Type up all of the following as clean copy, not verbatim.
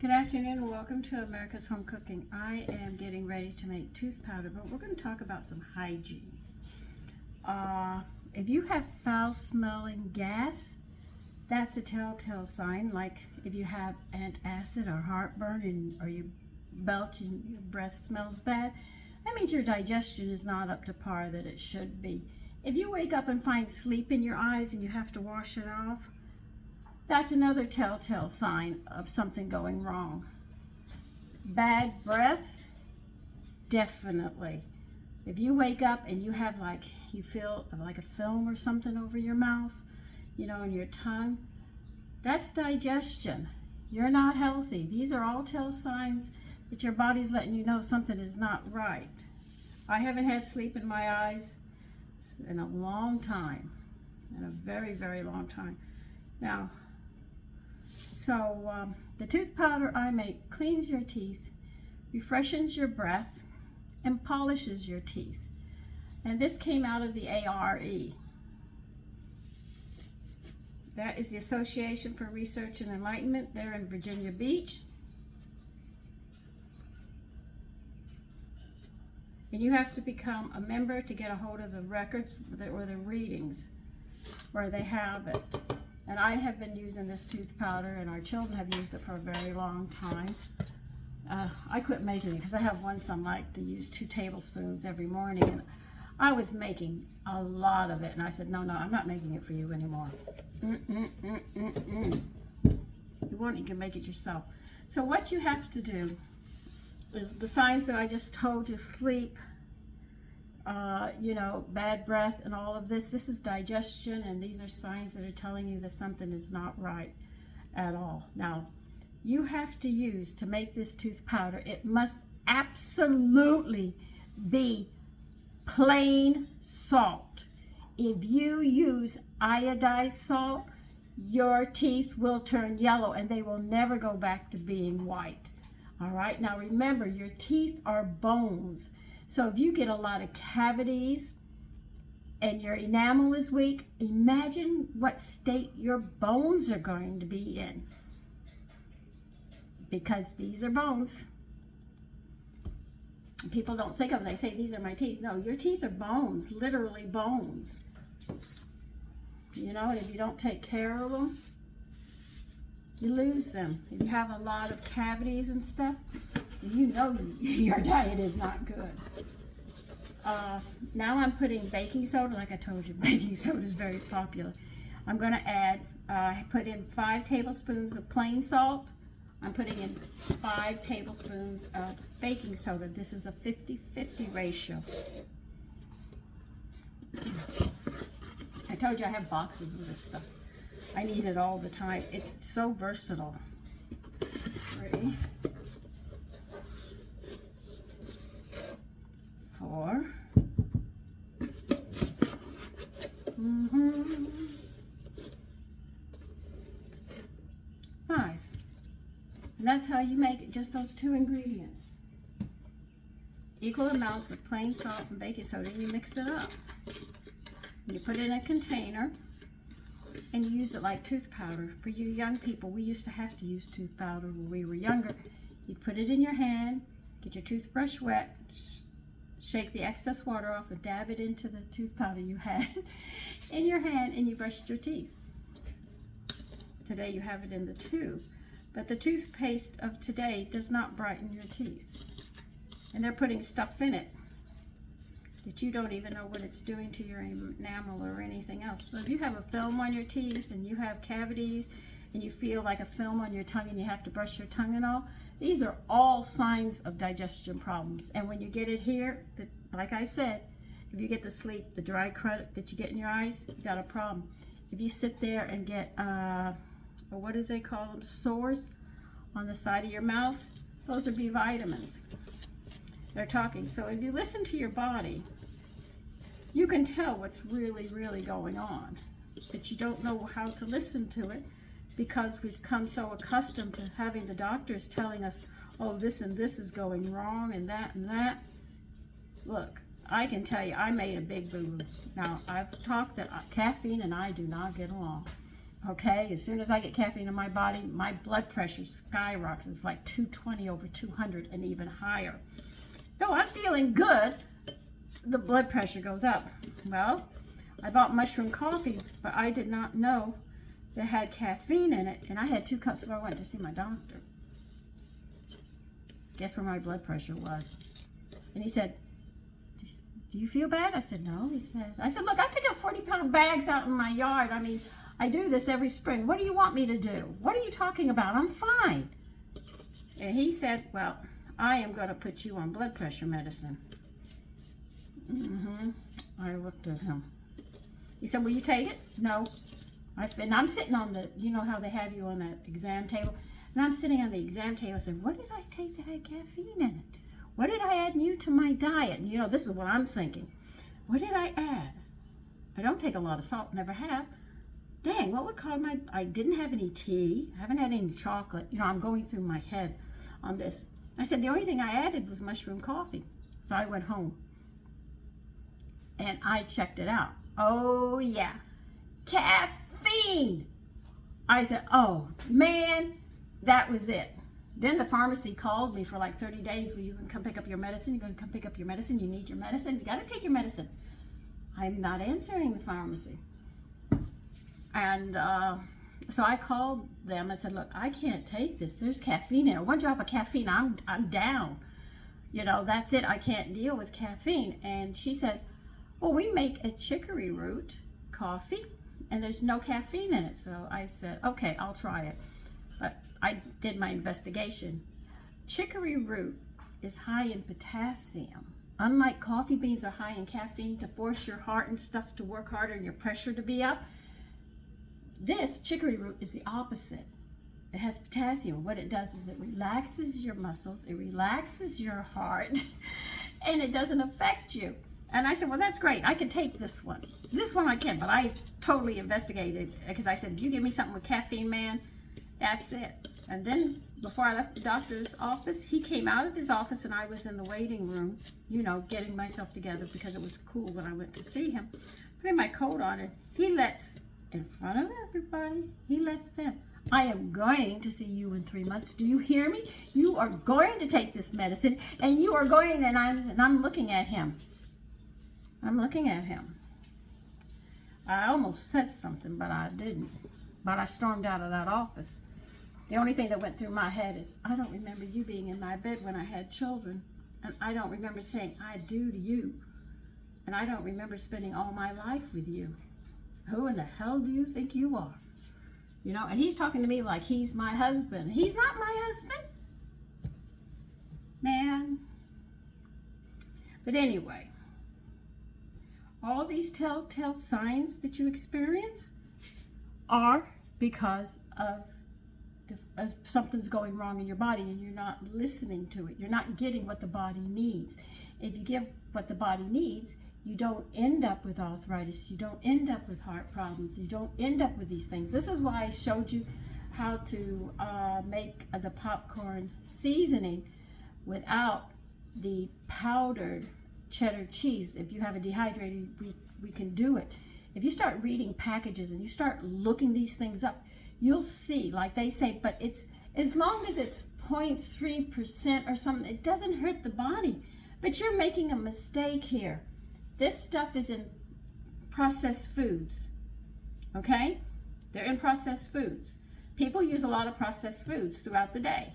Good afternoon and welcome to America's Home Cooking. I am getting ready to make tooth powder, but we're going to talk about some hygiene. If you have foul smelling gas, that's a telltale sign. Like if you have antacid or heartburn or you belch and your breath smells bad, that means your digestion is not up to par that it should be. If you wake up and find sleep in your eyes and you have to wash it off, that's another telltale sign of something going wrong. Bad breath, definitely. If you wake up and you have you feel like a film or something over your mouth, and your tongue, that's digestion. You're not healthy. These are all tell signs that your body's letting you know something is not right. I haven't had sleep in my eyes in a long time, in a very, very long time. Now, the tooth powder I make cleans your teeth, refreshes your breath, and polishes your teeth. And this came out of the ARE. That is the Association for Research and Enlightenment. They're in Virginia Beach. And you have to become a member to get a hold of the records or the readings where they have it. And I have been using this tooth powder, and our children have used it for a very long time. I quit making it because I have one son like to use 2 tablespoons every morning, and I was making a lot of it, and I said, no, I'm not making it for you anymore. You want it, you can make it yourself. So what you have to do is the signs that I just told you: sleep, bad breath, and all of this. This is digestion, and these are signs that are telling you that something is not right at all. Now, you have to use, to make this tooth powder, it must absolutely be plain salt. If you use iodized salt, your teeth will turn yellow and they will never go back to being white. All right, now remember, your teeth are bones. So if you get a lot of cavities and your enamel is weak, imagine what state your bones are going to be in. Because these are bones. People don't think of them. They say, these are my teeth. No, your teeth are bones, literally bones. And if you don't take care of them, you lose them. If you have a lot of cavities and stuff, your diet is not good. Now I'm putting baking soda. Like I told you, baking soda is very popular. I'm going to add, put in 5 tablespoons of plain salt. I'm putting in 5 tablespoons of baking soda. This is a 50-50 ratio. I told you I have boxes of this stuff. I need it all the time. It's so versatile. 3, 4. 5. And that's how you make it, just those 2 ingredients. Equal amounts of plain salt and baking soda, and you mix it up. And you put it in a container, and you use it like tooth powder. For you young people, we used to have to use tooth powder when we were younger. You'd put it in your hand, get your toothbrush wet, shake the excess water off, and dab it into the tooth powder you had in your hand, and you brushed your teeth. Today you have it in the tube. But the toothpaste of today does not brighten your teeth. And they're putting stuff in it that you don't even know what it's doing to your enamel or anything else. So if you have a film on your teeth and you have cavities and you feel like a film on your tongue and you have to brush your tongue and all, these are all signs of digestion problems. And when you get it here, like I said, if you get the sleep, the dry crud that you get in your eyes, you got a problem. If you sit there and get or what do they call them, sores on the side of your mouth, those are B vitamins. They're talking. So if you listen to your body, you can tell what's really, really going on. But you don't know how to listen to it because we've come so accustomed to having the doctors telling us, oh, this and this is going wrong and that and that. Look, I can tell you, I made a big boo-boo. Now, I've talked that caffeine and I do not get along. Okay, as soon as I get caffeine in my body, my blood pressure skyrockets. It's like 220 over 200 and even higher. Though I'm feeling good, the blood pressure goes up. Well, I bought mushroom coffee, but I did not know it had caffeine in it, and I had 2 cups before I went to see my doctor. Guess where my blood pressure was? And he said, "Do you feel bad?" I said, "No." I said, "Look, I pick up 40-pound bags out in my yard. I mean, I do this every spring. What do you want me to do? What are you talking about? I'm fine." And he said, "Well, I am going to put you on blood pressure medicine." I looked at him. He said, "Will you take it?" "No." And I'm sitting on the, you know how they have you on that exam table? And I'm sitting on the exam table. I said, "What did I take that had caffeine in it? What did I add new to my diet?" And you know, this is what I'm thinking. What did I add? I don't take a lot of salt, never have. Dang, what would cause I didn't have any tea. I haven't had any chocolate. You know, I'm going through my head on this. I said, the only thing I added was mushroom coffee. So I went home and I checked it out. Oh yeah, caffeine. I said, oh man, that was it. Then the pharmacy called me for like 30 days. Well, you can come pick up your medicine. You're going to come pick up your medicine. You need your medicine. You got to take your medicine. I'm not answering the pharmacy. And so I called them. I said, look, I can't take this. There's caffeine in it. 1 drop of caffeine, I'm down. You know, that's it. I can't deal with caffeine. And she said, well, we make a chicory root coffee, and there's no caffeine in it. So I said, okay, I'll try it. But I did my investigation. Chicory root is high in potassium. Unlike coffee beans are high in caffeine to force your heart and stuff to work harder and your pressure to be up, this chicory root is the opposite. It has potassium. What it does is it relaxes your muscles, it relaxes your heart, and it doesn't affect you. And I said, well, that's great. I can take this one. This one I can, but I totally investigated because I said, if you give me something with caffeine, man, that's it. And then before I left the doctor's office, he came out of his office and I was in the waiting room, you know, getting myself together because it was cool when I went to see him. Putting my coat on and he lets, in front of everybody, he lets them. I am going to see you in 3 months. Do you hear me? You are going to take this medicine and you are going, and I'm looking at him. I'm looking at him. I almost said something, but I didn't. But I stormed out of that office. The only thing that went through my head is, I don't remember you being in my bed when I had children. And I don't remember saying, I do to you. And I don't remember spending all my life with you. Who in the hell do you think you are? You know, and he's talking to me like he's my husband. He's not my husband. Man. But anyway, all these telltale signs that you experience are because of something's going wrong in your body and you're not listening to it. You're not getting what the body needs. If you give what the body needs, you don't end up with arthritis. You don't end up with heart problems. You don't end up with these things. This is why I showed you how to make the popcorn seasoning without the powdered cheddar cheese. If you have a dehydrated, we can do it. If you start reading packages and you start looking these things up, you'll see, like they say, but it's as long as it's 0.3% or something, it doesn't hurt the body. But you're making a mistake here. This stuff is in processed foods, okay? They're in processed foods. People use a lot of processed foods throughout the day.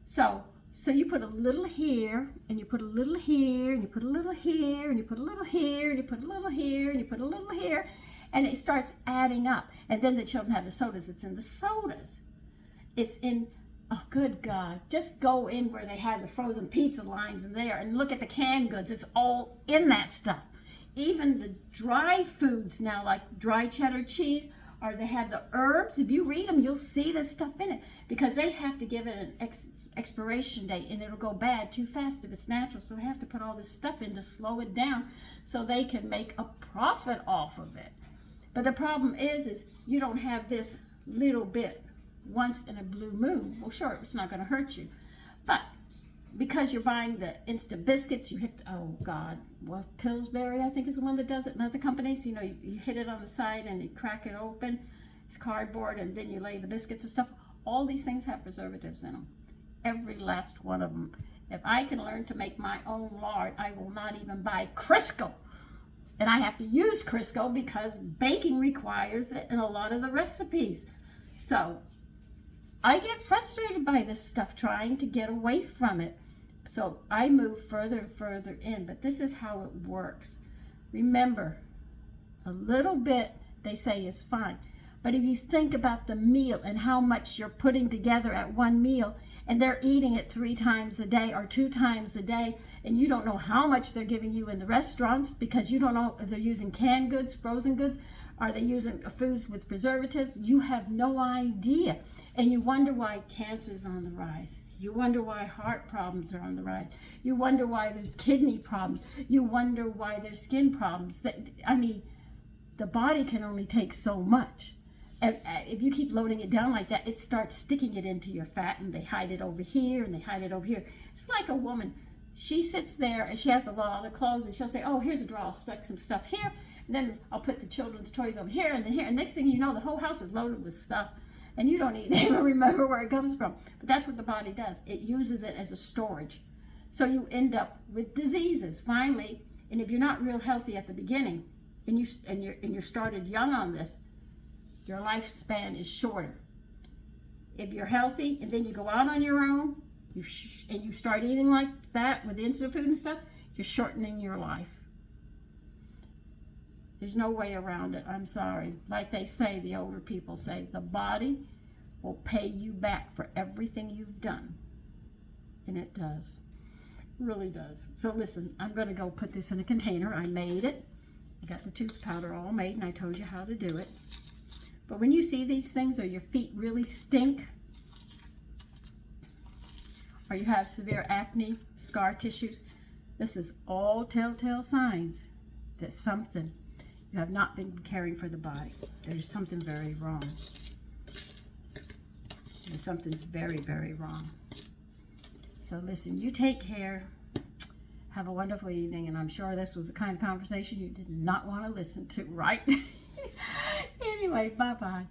So you put a little here, and you put a little here, and you put a little here, and you put a little here, and you put a little here, and you put a little here, and it starts adding up. And then the children have the sodas. It's in the sodas. It's in, oh, good God. Just go in where they have the frozen pizza lines in there and look at the canned goods. It's all in that stuff. Even the dry foods now, like dry cheddar cheese, or they have the herbs. If you read them, you'll see this stuff in it because they have to give it an expiration date and it'll go bad too fast if it's natural. So they have to put all this stuff in to slow it down so they can make a profit off of it. But the problem is you don't have this little bit once in a blue moon. Well, sure, it's not going to hurt you. But because you're buying the Insta biscuits, you hit, oh God, well, Pillsbury, I think is the one that does it. And other companies, you know, you hit it on the side and you crack it open. it's cardboard, and then you lay the biscuits and stuff. All these things have preservatives in them. Every last one of them. If I can learn to make my own lard, I will not even buy Crisco. And I have to use Crisco because baking requires it in a lot of the recipes. So I get frustrated by this stuff, trying to get away from it. So I move further and further in, but this is how it works. Remember, a little bit, they say, is fine. But if you think about the meal and how much you're putting together at one meal, and they're eating it 3 times a day or 2 times a day, and you don't know how much they're giving you in the restaurants because you don't know if they're using canned goods, frozen goods, are they using foods with preservatives? You have no idea. And you wonder why cancer's on the rise. You wonder why heart problems are on the rise. You wonder why there's kidney problems. You wonder why there's skin problems. I mean, the body can only take so much. And if you keep loading it down like that, it starts sticking it into your fat, and they hide it over here, and they hide it over here. It's like a woman. She sits there, and she has a lot of clothes, and she'll say, oh, here's a drawer. I'll stick some stuff here, and then I'll put the children's toys over here, and then here. And next thing you know, the whole house is loaded with stuff, and you don't even remember where it comes from. But that's what the body does. It uses it as a storage. So you end up with diseases, finally. And if you're not real healthy at the beginning, and you're started young on this, your lifespan is shorter. If you're healthy and then you go out on your own and you start eating like that with instant food and stuff, you're shortening your life. There's no way around it. I'm sorry. Like they say, the older people say, the body will pay you back for everything you've done. And it does. It really does. So listen, I'm going to go put this in a container. I made it. I got the tooth powder all made, and I told you how to do it. But when you see these things, or your feet really stink, or you have severe acne, scar tissues, this is all telltale signs that something, you have not been caring for the body. There's something very wrong. Something's very, very wrong. So listen, you take care. Have a wonderful evening, and I'm sure this was the kind of conversation you did not want to listen to, right? Anyway, bye-bye.